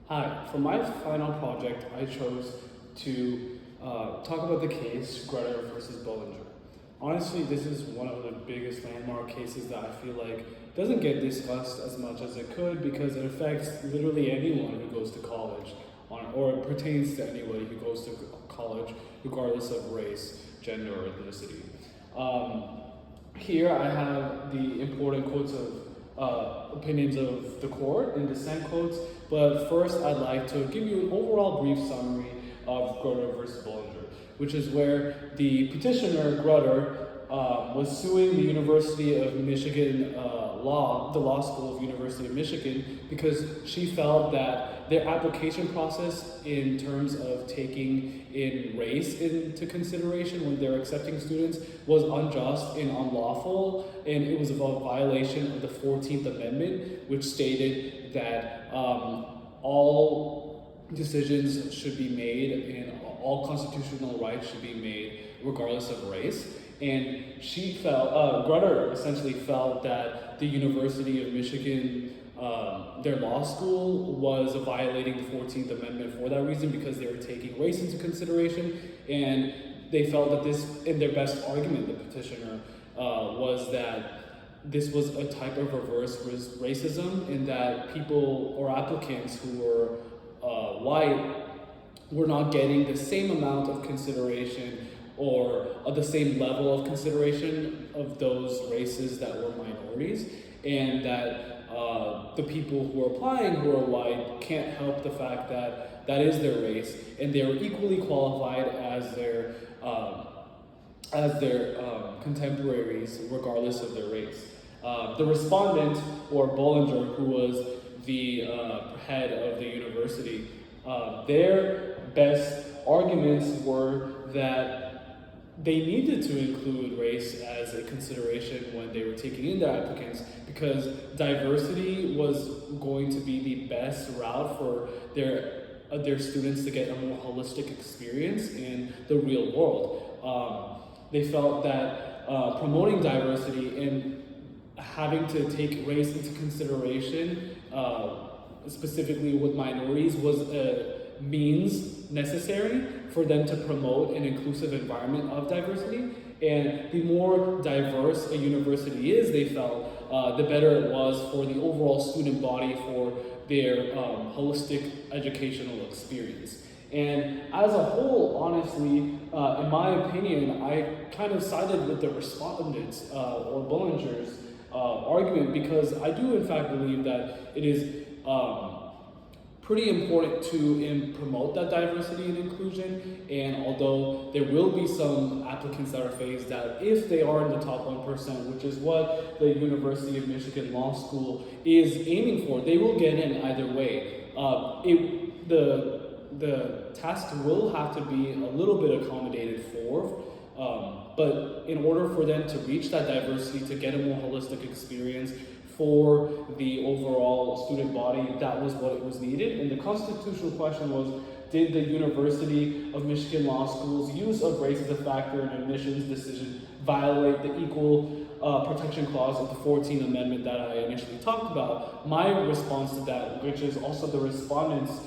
Hi, for my final project, I chose to talk about the case Greta versus Bollinger. Honestly, this is one of the biggest landmark cases that I feel like doesn't get discussed as much as it could because it affects literally anyone who goes to college, or it pertains to anybody who goes to college, regardless of race, gender, or ethnicity. Um, Here I have the important quotes of opinions of the court and dissent quotes, but first I'd like to give you an overall brief summary of Grutter versus Bollinger, which is where the petitioner, Grutter, was suing the University of Michigan the law school of University of Michigan, because she felt that their application process in terms of taking in race into consideration when they're accepting students was unjust and unlawful, and it was a violation of the 14th Amendment, which stated that all decisions should be made and all constitutional rights should be made regardless of race. And she felt, Grutter essentially felt that the University of Michigan, their law school, was violating the 14th Amendment for that reason because they were taking race into consideration. And they felt that this, in their best argument, the petitioner, was that this was a type of reverse racism, in that people or applicants who were white were not getting the same amount of consideration or the same level of consideration of those races that were minorities, and that the people who are applying who are white can't help the fact that that is their race, and they're equally qualified as their contemporaries regardless of their race. The respondent, or Bollinger, who was the head of the university, their best arguments were that they needed to include race as a consideration when they were taking in the applicants, because diversity was going to be the best route for their students to get a more holistic experience in the real world. They felt that promoting diversity and having to take race into consideration, specifically with minorities, was a means necessary for them to promote an inclusive environment of diversity. And the more diverse a university is, they felt, the better it was for the overall student body, for their holistic educational experience. And as a whole, honestly, in my opinion, I kind of sided with the respondents, or Bollinger's argument, because I do in fact believe that it is pretty important to promote that diversity and inclusion. And although there will be some applicants that are phased out, if they are in the top 1%, which is what the University of Michigan Law School is aiming for, they will get in either way. The task will have to be a little bit accommodated for, but in order for them to reach that diversity, to get a more holistic experience for the overall student body, that was what it was needed. And the constitutional question was, did the University of Michigan Law School's use of race as a factor in admissions decision violate the Equal Protection Clause of the 14th Amendment that I initially talked about? My response to that, which is also the respondents'